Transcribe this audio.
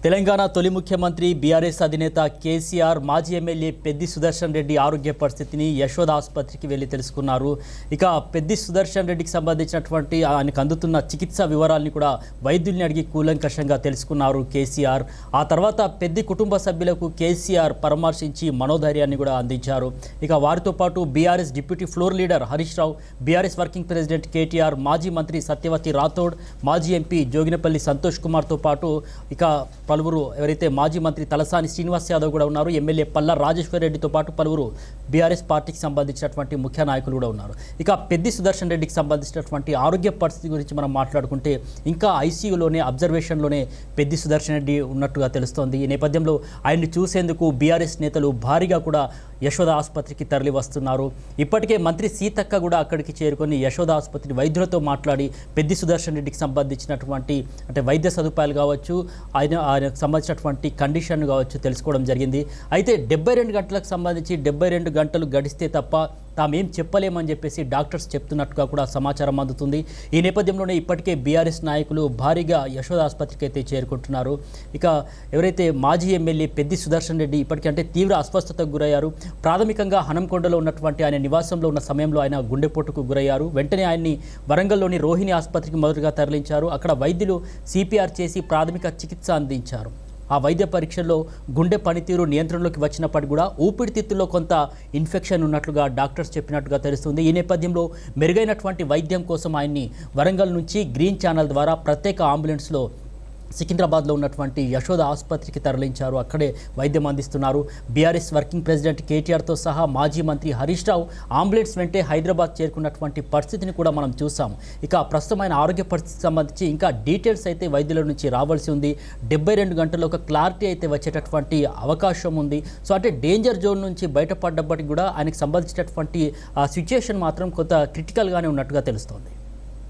తెలంగాణ తొలి ముఖ్యమంత్రి బీఆర్ఎస్ అధినేత కేసీఆర్ మాజీ ఎమ్మెల్యే పెద్ది సుదర్శన్ రెడ్డి ఆరోగ్య పరిస్థితిని యశోద ఆసుపత్రికి వెళ్లి తెలుసుకున్నారు. ఇక పెద్ది సుదర్శన్ రెడ్డికి సంబంధించినటువంటి ఆయనకు అందుతున్న చికిత్స వివరాలను కూడా వైద్యుల్ని అడిగి కూలంకషంగా తెలుసుకున్నారు కేసీఆర్. ఆ తర్వాత పెద్ది కుటుంబ సభ్యులకు కేసీఆర్ పరామర్శించి మనోధైర్యాన్ని కూడా అందించారు. ఇక వారితో పాటు BRS deputy floor leader Harish Rao, BRS working president KTR, మాజీ మంత్రి సత్యవతి రాథోడ్, మాజీ ఎంపీ జోగినపల్లి సంతోష్ కుమార్తో పాటు ఇక పలువురు ఎవరైతే మాజీ మంత్రి తలసాని శ్రీనివాస్ యాదవ్ కూడా ఉన్నారు, ఎమ్మెల్యే పల్లా రాజేశ్వర్ రెడ్డితో పాటు పలువురు బీఆర్ఎస్ పార్టీకి సంబంధించినటువంటి ముఖ్య నాయకులు కూడా ఉన్నారు. ఇక పెద్ది సుదర్శన్ రెడ్డికి సంబంధించినటువంటి ఆరోగ్య పరిస్థితి గురించి మనం మాట్లాడుకుంటే ఇంకా ఐసీయూలోనే అబ్జర్వేషన్లోనే పెద్ది సుదర్శన్ రెడ్డి ఉన్నట్టుగా తెలుస్తోంది. ఈ నేపథ్యంలో ఆయన్ని చూసేందుకు బీఆర్ఎస్ నేతలు భారీగా కూడా యశోద ఆసుపత్రికి తరలి వస్తున్నారు. ఇప్పటికే మంత్రి సీతక్క కూడా అక్కడికి చేరుకొని యశోద ఆసుపత్రి వైద్యులతో మాట్లాడి పెద్ది సుదర్శన్ రెడ్డికి సంబంధించినటువంటి అంటే వైద్య సదుపాయాలు కావచ్చు, ఆయనకు సంబంధించినటువంటి కండిషన్ కావచ్చు తెలుసుకోవడం జరిగింది. అయితే 72 గంటలకు సంబంధించి 72 గంటలు గడిస్తే తప్ప తామేం చెప్పలేమని చెప్పేసి డాక్టర్స్ చెప్తున్నట్టుగా కూడా సమాచారం అందుతుంది. ఈ నేపథ్యంలోనే ఇప్పటికే బీఆర్ఎస్ నాయకులు భారీగా యశోద ఆసుపత్రికి అయితే చేరుకుంటున్నారు. ఇక ఎవరైతే మాజీ ఎమ్మెల్యే పెద్ది సుదర్శన్ రెడ్డి ఇప్పటికంటే తీవ్ర అస్వస్థతకు గురయ్యారు. ప్రాథమికంగా హనంకొండలో ఉన్నటువంటి ఆయన నివాసంలో ఉన్న సమయంలో ఆయన గుండెపోటుకు గురయ్యారు. వెంటనే ఆయన్ని వరంగల్లోని రోహిణి ఆసుపత్రికి మొదటగా తరలించారు. అక్కడ వైద్యులు సిపిఆర్ చేసి ప్రాథమిక చికిత్స అందించారు. ఆ వైద్య పరీక్షల్లో గుండె పనితీరు నియంత్రణలోకి వచ్చినప్పటికీ కూడా ఊపిరితిత్తుల్లో కొంత ఇన్ఫెక్షన్ ఉన్నట్లుగా డాక్టర్స్ చెప్పినట్టుగా తెలుస్తుంది. ఈ నేపథ్యంలో మెరుగైనటువంటి వైద్యం కోసం ఆయన్ని వరంగల్ నుంచి గ్రీన్ ఛానల్ ద్వారా ప్రత్యేక అంబులెన్స్లో సికింద్రాబాద్లో ఉన్నటువంటి యశోద ఆసుపత్రికి తరలించారు. అక్కడే వైద్యం అందిస్తున్నారు. బీఆర్ఎస్ వర్కింగ్ ప్రెసిడెంట్ కేటీఆర్తో సహా మాజీ మంత్రి హరీష్ రావు అంబులెన్స్ వెంటే హైదరాబాద్ చేరుకున్నటువంటి పరిస్థితిని కూడా మనం చూసాం. ఇక ప్రస్తుతమైన ఆరోగ్య పరిస్థితికి సంబంధించి ఇంకా డీటెయిల్స్ అయితే వైద్యుల నుంచి రావాల్సి ఉంది. 72 గంటల్లో ఒక క్లారిటీ అయితే వచ్చేటటువంటి అవకాశం ఉంది. సో అంటే డేంజర్ జోన్ నుంచి బయటపడ్డప్పటికి కూడా ఆయనకు సంబంధించినటువంటి సిచ్యుయేషన్ మాత్రం కొంత క్రిటికల్గానే ఉన్నట్టుగా తెలుస్తోంది.